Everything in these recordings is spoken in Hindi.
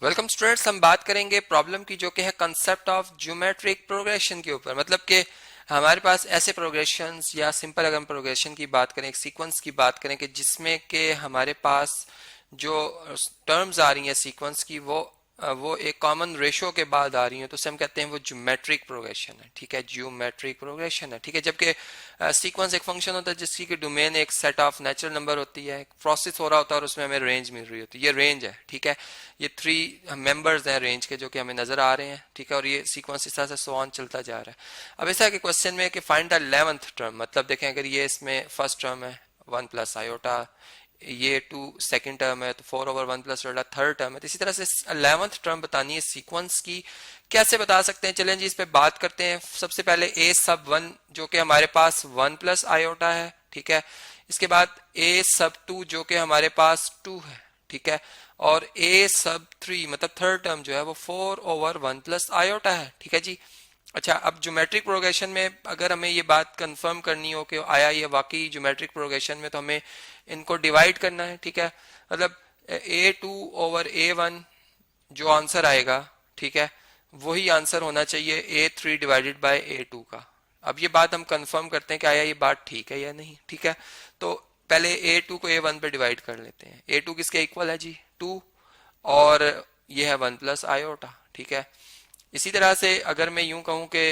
वेलकम स्टूडेंट्स, हम बात करेंगे प्रॉब्लम की जो कि है कंसेप्ट ऑफ ज्योमेट्रिक प्रोग्रेशन के ऊपर। मतलब कि हमारे पास ऐसे प्रोग्रेशंस या सिंपल अगर हम प्रोग्रेशन की बात करें, एक सीक्वेंस की बात करें कि जिसमें कि हमारे पास जो टर्म्स आ रही हैं सीक्वेंस की वो एक कॉमन रेशो के बाद आ रही हैं, तो उसे हम कहते हैं वो ज्योमेट्रिक प्रोग्रेशन है। ठीक है, ज्योमेट्रिक प्रोग्रेशन है। ठीक है, जबकि सीक्वेंस एक फंक्शन होता है जिसकी कि डोमेन एक सेट ऑफ नेचुरल नंबर होती है, प्रोसेस हो रहा होता है और उसमें हमें रेंज मिल रही होती है। ये रेंज है। ठीक है, ये 3 मेंबर्स हैं रेंज के जो कि हमें नजर आ रहे हैं। ठीक है, और ये सीक्वेंस इस तरह से सो ऑन चलता जा रहा है। अब ऐसा है कि क्वेश्चन में कि फाइंड द 11th टर्म, मतलब देखें अगर ये इसमें फर्स्ट टर्म है 1 प्लस आयोटा, ये 2 सेकंड टर्म है, तो 4/1 प्लस थर्ड टर्म है, तो इसी तरह से 11th टर्म बतानी है सीक्वेंस की। कैसे बता सकते हैं, चलें जी इस पे बात करते हैं। सबसे पहले a सब 1 जो कि हमारे पास 1 प्लस आयोटा है। ठीक है, इसके बाद a सब 2 जो कि हमारे पास 2 है। ठीक है, और a सब 3 मतलब थर्ड टर्म जो है वो 4/1 प्लस आयोटा है। ठीक है जी। अच्छा, अब ज्योमेट्रिक प्रोग्रेशन में अगर हमें ये बात कंफर्म करनी हो कि आया ये वाकई ज्योमेट्रिक प्रोग्रेशन में, तो हमें इनको डिवाइड करना है। ठीक है, मतलब a2/a1 जो आंसर आएगा, ठीक है, वही आंसर होना चाहिए a3 डिवाइडेड बाय a2 का। अब ये बात हम कंफर्म करते हैं कि आया ये बात ठीक है या नहीं। ठीक है, तो पहले a2 को a1 पे डिवाइड कर लेते हैं। a2 किसके इक्वल है जी? 2, और ये है 1 प्लस आयोटा। ठीक है, इसी तरह से अगर मैं यूं कहूं कि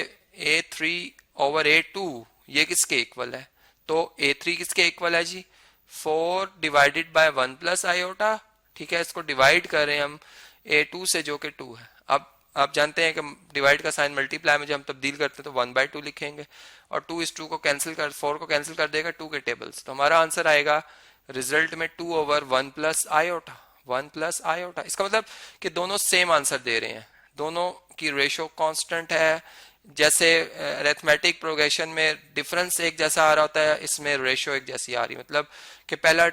a3/a2 ये किसके इक्वल है, तो a3 किसके इक्वल है जी? 4 डिवाइडेड बाय 1 प्लस आयोटा। ठीक है, इसको डिवाइड कर रहे हैं हम a2 से जो कि 2 है। अब आप जानते हैं कि डिवाइड का साइन मल्टीप्लाई में जब हम तब्दील करते हैं तो 1/2 लिखेंगे, और 2 इस 2 को कैंसिल कर 4 को कैंसिल कर देगा 2 के टेबल्स, तो हमारा आंसर आएगा रिजल्ट में 2/1 प्लस आयोटा। 1 प्लस आयोटा, इसका मतलब कि दोनों सेम आंसर दे रहे हैं, दोनों की रेशो कांस्टेंट है। जैसे अरिथमेटिक प्रोग्रेशन में डिफरेंस एक जैसा आ रहा होता है, इसमें रेशो एक जैसी आ रही है। मतलब कि पहला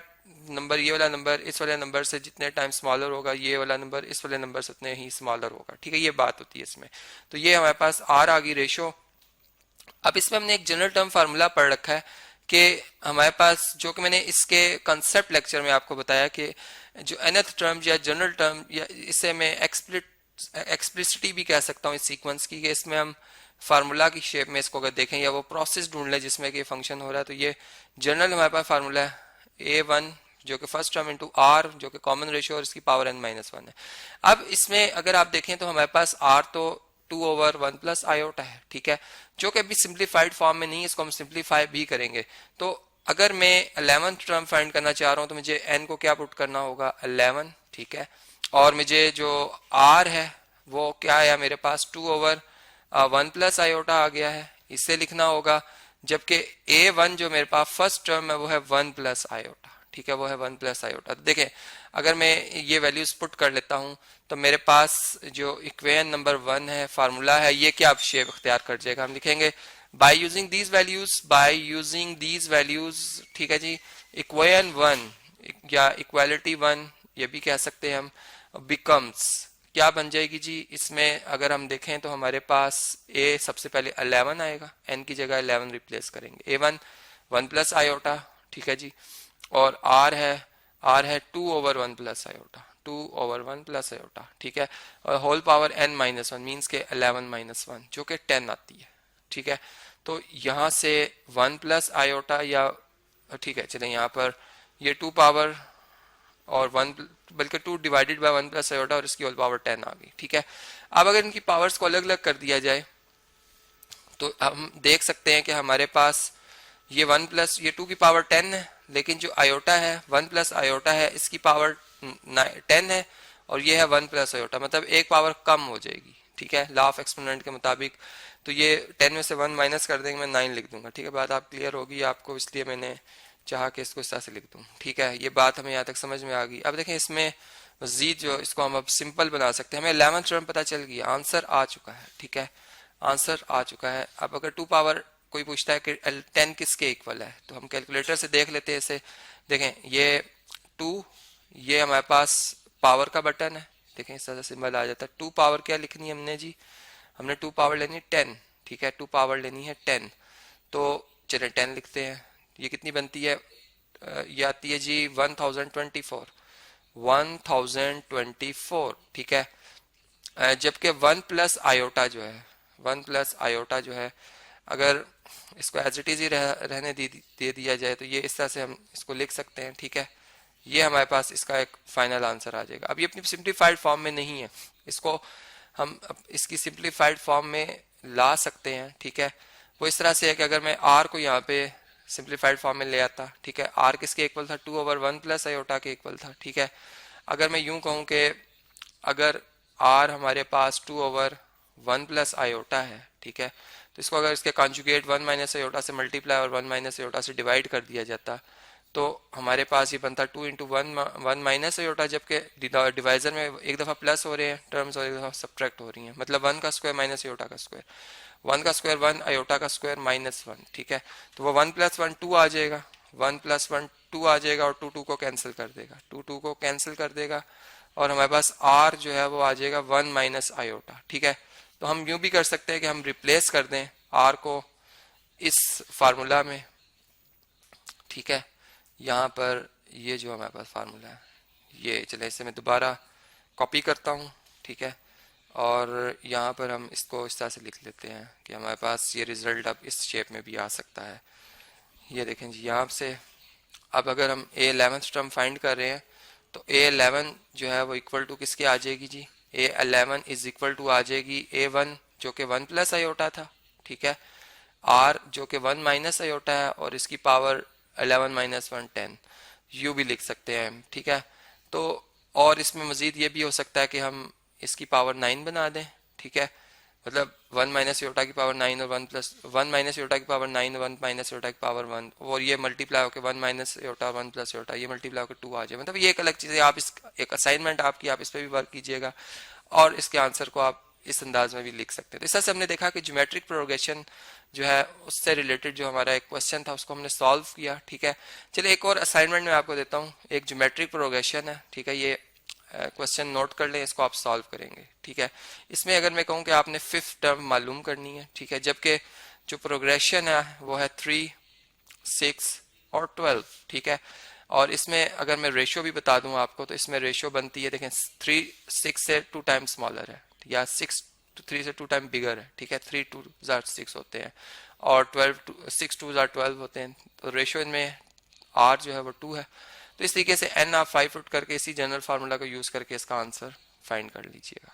नंबर ये वाला नंबर इस वाले नंबर से जितने टाइम स्मॉलर होगा, ये वाला नंबर इस वाले नंबर से उतने ही स्मॉलर होगा। ठीक है, ये बात होती है इसमें। तो ये हमारे पास आर आ गई रेशो। अब इसमें हमने एक जनरल टर्म फार्मूला पढ़ रखा है कि हमारे पास, जो कि मैंने इसके कंसेप्ट लेक्चर में आपको बताया कि जो nth टर्म या जनरल टर्म, या इसे मैं एक्सप्लिसिटी भी कह सकता हूँ इस सीक्वेंस की, कि इसमें हम फार्मूला की शेप में इसको अगर देखें या वो प्रोसेस ढूंढ लें जिसमें कि फंक्शन हो रहा है, तो ये जनरल हमारे पास फार्मूला है a1 जो कि फर्स्ट टर्म इंटू आर जो कि कॉमन रेशियो और इसकी पावर n-1 है। अब इसमें अगर आप देखें तो हमारे पास आर तो 2/1 प्लस आयोटा है। ठीक है, जो कि अभी सिंप्लीफाइड फॉर्म में नहीं है, इसको हम सिंप्लीफाई भी करेंगे। तो अगर मैं 11th टर्म फाइंड करना चाह रहा हूं तो मुझे n को क्या पुट करना होगा? 11। ठीक है, और मुझे जो r है वो क्या आया मेरे पास? 2/1 प्लस आयोटा आ गया है, इससे लिखना होगा। जबकि a1 जो मेरे पास फर्स्ट टर्म है वो है 1 प्लस आयोटा। ठीक है, वो है 1 प्लस आयोटा। तो देखें अगर मैं ये वैल्यूज पुट कर लेता हूं तो मेरे पास जो इक्वेशन नंबर 1 है, फार्मूला है, ये क्या शेप अख्तियार कर जाएगा? हम लिखेंगे बाय यूजिंग दीज वैल्यूज। ठीक है जी, इक्वेशन 1 या इक्वालिटी 1 ये भी कह सकते हैं हम, बिकम्स क्या बन जाएगी जी? इसमें अगर हम देखें तो हमारे पास a सबसे पहले 11 आएगा, n की जगह 11 रिप्लेस करेंगे, a1 1 प्लस आयोटा। ठीक है जी, और r है 2/1 प्लस आयोटा, 2/1 प्लस आयोटा। ठीक है, और होल पावर n-1 मीन्स के 11-1 जो कि 10 आती है। ठीक है, तो यहाँ से 1 प्लस आयोटा या, ठीक है चलें यहाँ पर ये 2 पावर और 1 बल्कि 2 डिवाइडेड बाय 1 प्लस आयोटा और इसकी होल पावर 10 आ गई। ठीक है, अब अगर इनकी पावर्स को अलग अलग कर दिया जाए तो हम देख सकते हैं कि हमारे पास ये 1 प्लस ये 2 की पावर 10 है, लेकिन जो आयोटा है 1 प्लस आयोटा है इसकी पावर 10 है, और ये है 1 प्लस आयोटा, मतलब एक पावर कम हो जाएगी। ठीक है, लॉ ऑफ एक्सपोनेंट के मुताबिक। तो ये 10 में से 1 माइनस कर देंगे, मैं 9 लिख दूंगा। ठीक है, बात आप क्लियर होगी आपको, इसलिए मैंने चाह के इसको इस तरह से लिख दूं। ठीक है, ये बात हमें यहाँ तक समझ में आ गई। अब देखें इसमें मजीद जो इसको हम अब सिंपल बना सकते हैं। हमें 11th टर्म पता चल गई, आंसर आ चुका है। ठीक है, आंसर आ चुका है। अब अगर 2 पावर कोई पूछता है कि 10 किसके इक्वल है, तो हम कैलकुलेटर से देख लेते हैं इसे। देखें ये 2, ये हमारे पास पावर का बटन है, देखें इस तरह से सिंबल आ जाता है। 2 पावर क्या लिखनी है हमने जी? हमने 2 पावर लेनी 10। ठीक है, 2 पावर लेनी है 10, तो चलिए 10 लिखते हैं। ये कितनी बनती है? ये आती है जी 1024। 1024, ठीक है। जबकि 1 प्लस आयोटा जो है, 1 प्लस आयोटा जो है, अगर इसको एज इट इज ही रहने दे दिया जाए तो ये इस तरह से हम इसको लिख सकते हैं, ठीक है। ये हमारे पास इसका एक फाइनल आंसर आ जाएगा। अब ये अपनी सिंप्लीफाइड फॉर्म में नहीं है, इसको हम इसकी सिंप्लीफाइड फॉर्म में ला सकते हैं, ठीक है। वो इस तरह से है कि अगर मैं आर को यहाँ पे सिंप्लीफाइड फॉर्म में ले आता, ठीक है, आर किसके इक्वल था, 2/1 प्लस आयोटा के इक्वल था, ठीक है। अगर मैं यूं कहूं कि अगर आर हमारे पास 2/1 प्लस आयोटा है, ठीक है, तो इसको अगर इसके कॉन्जुगेट 1 माइनस आयोटा से मल्टीप्लाई और 1 माइनस आयोटा से डिवाइड कर दिया जाता तो हमारे पास ये बनता 2 इंटू 1 माइनस आयोटा, जबकि डिवाइजर में एक दफ़ा प्लस हो रहे हैं टर्म्स और एक दफ़ा सब्ट्रैक्ट हो रही हैं, मतलब 1 का स्क्वायर माइनस आयोटा का स्क्वायर, 1 का स्क्वायर 1, आयोटा का स्क्वायर -1, ठीक है। तो वो 1 + 1 2 आ जाएगा, 1 + 1 2 आ जाएगा और 2 2 को कैंसिल कर देगा, 2 2 को कैंसिल कर देगा और हमारे पास आर जो है वो आ जाएगा 1 माइनस आयोटा, ठीक है। तो हम यूं भी कर सकते हैं कि हम रिप्लेस कर दें आर को इस फार्मूला में, ठीक है। यहाँ पर ये जो हमारे पास फार्मूला है, ये चले इसे मैं दोबारा कॉपी करता हूँ, ठीक है। और यहाँ पर हम इसको इस तरह से लिख लेते हैं कि हमारे पास ये रिजल्ट अब इस शेप में भी आ सकता है। ये देखें जी, यहाँ से अब अगर हम A11 टर्म फाइंड कर रहे हैं तो A11 जो है वो इक्वल टू किसके आ जाएगी जी, A11 इज इक्वल टू आ जाएगी A1 जो कि 1 प्लस आयोटा था, ठीक है, R जो कि 1 माइनस आयोटा है और इसकी पावर 11 माइनस 1 10, यू भी लिख सकते हैं, ठीक है। तो और इसमें मजीद ये भी हो सकता है कि हम इसकी पावर 9 बना दें, ठीक है, मतलब 1 माइनस योटा की पावर 9 और 1 माइनस योटा की पावर 9 और 1 माइनस योटा की पावर 1 और ये मल्टीप्लाई होकर 1 माइनस योटा 1 प्लस योटा ये मल्टीप्लाई होकर 2 आ जाए। मतलब ये एक अलग चीज़ है, आप इस एक असाइनमेंट आपकी, आप इस पर भी वर्क कीजिएगा और इसके आंसर को आप इस अंदाज में भी लिख सकते हैं। तो इस तरह से हमने देखा कि ज्योमेट्रिक प्रोग्रेशन जो है उससे रिलेटेड जो हमारा एक क्वेश्चन था उसको हमने सॉल्व किया, ठीक है। चलिए एक और असाइनमेंट में आपको देता हूँ, एक ज्योमेट्रिक प्रोग्रेशन है, ठीक है, ये क्वेश्चन नोट कर लें, इसको आप सॉल्व करेंगे, ठीक है। इसमें अगर मैं कहूँ कि आपने 5th टर्म मालूम करनी है, ठीक है, जबकि जो प्रोग्रेशन है वो है 3, 6 और 12, ठीक है। और इसमें अगर मैं रेशियो भी बता दूं आपको तो इसमें रेशियो बनती है, देखें 3 6 से 2 टाइम्स स्मॉलर है या 6 3 से 2 टाइम बिगर है, ठीक है, 3 2 6 होते हैं और 6 2 12 होते हैं। तो रेशियो इनमें आर जो है वो 2 है। तो इस तरीके से n आप 5 फुट करके इसी जनरल फार्मूला को यूज करके इसका आंसर फाइंड कर लीजिएगा।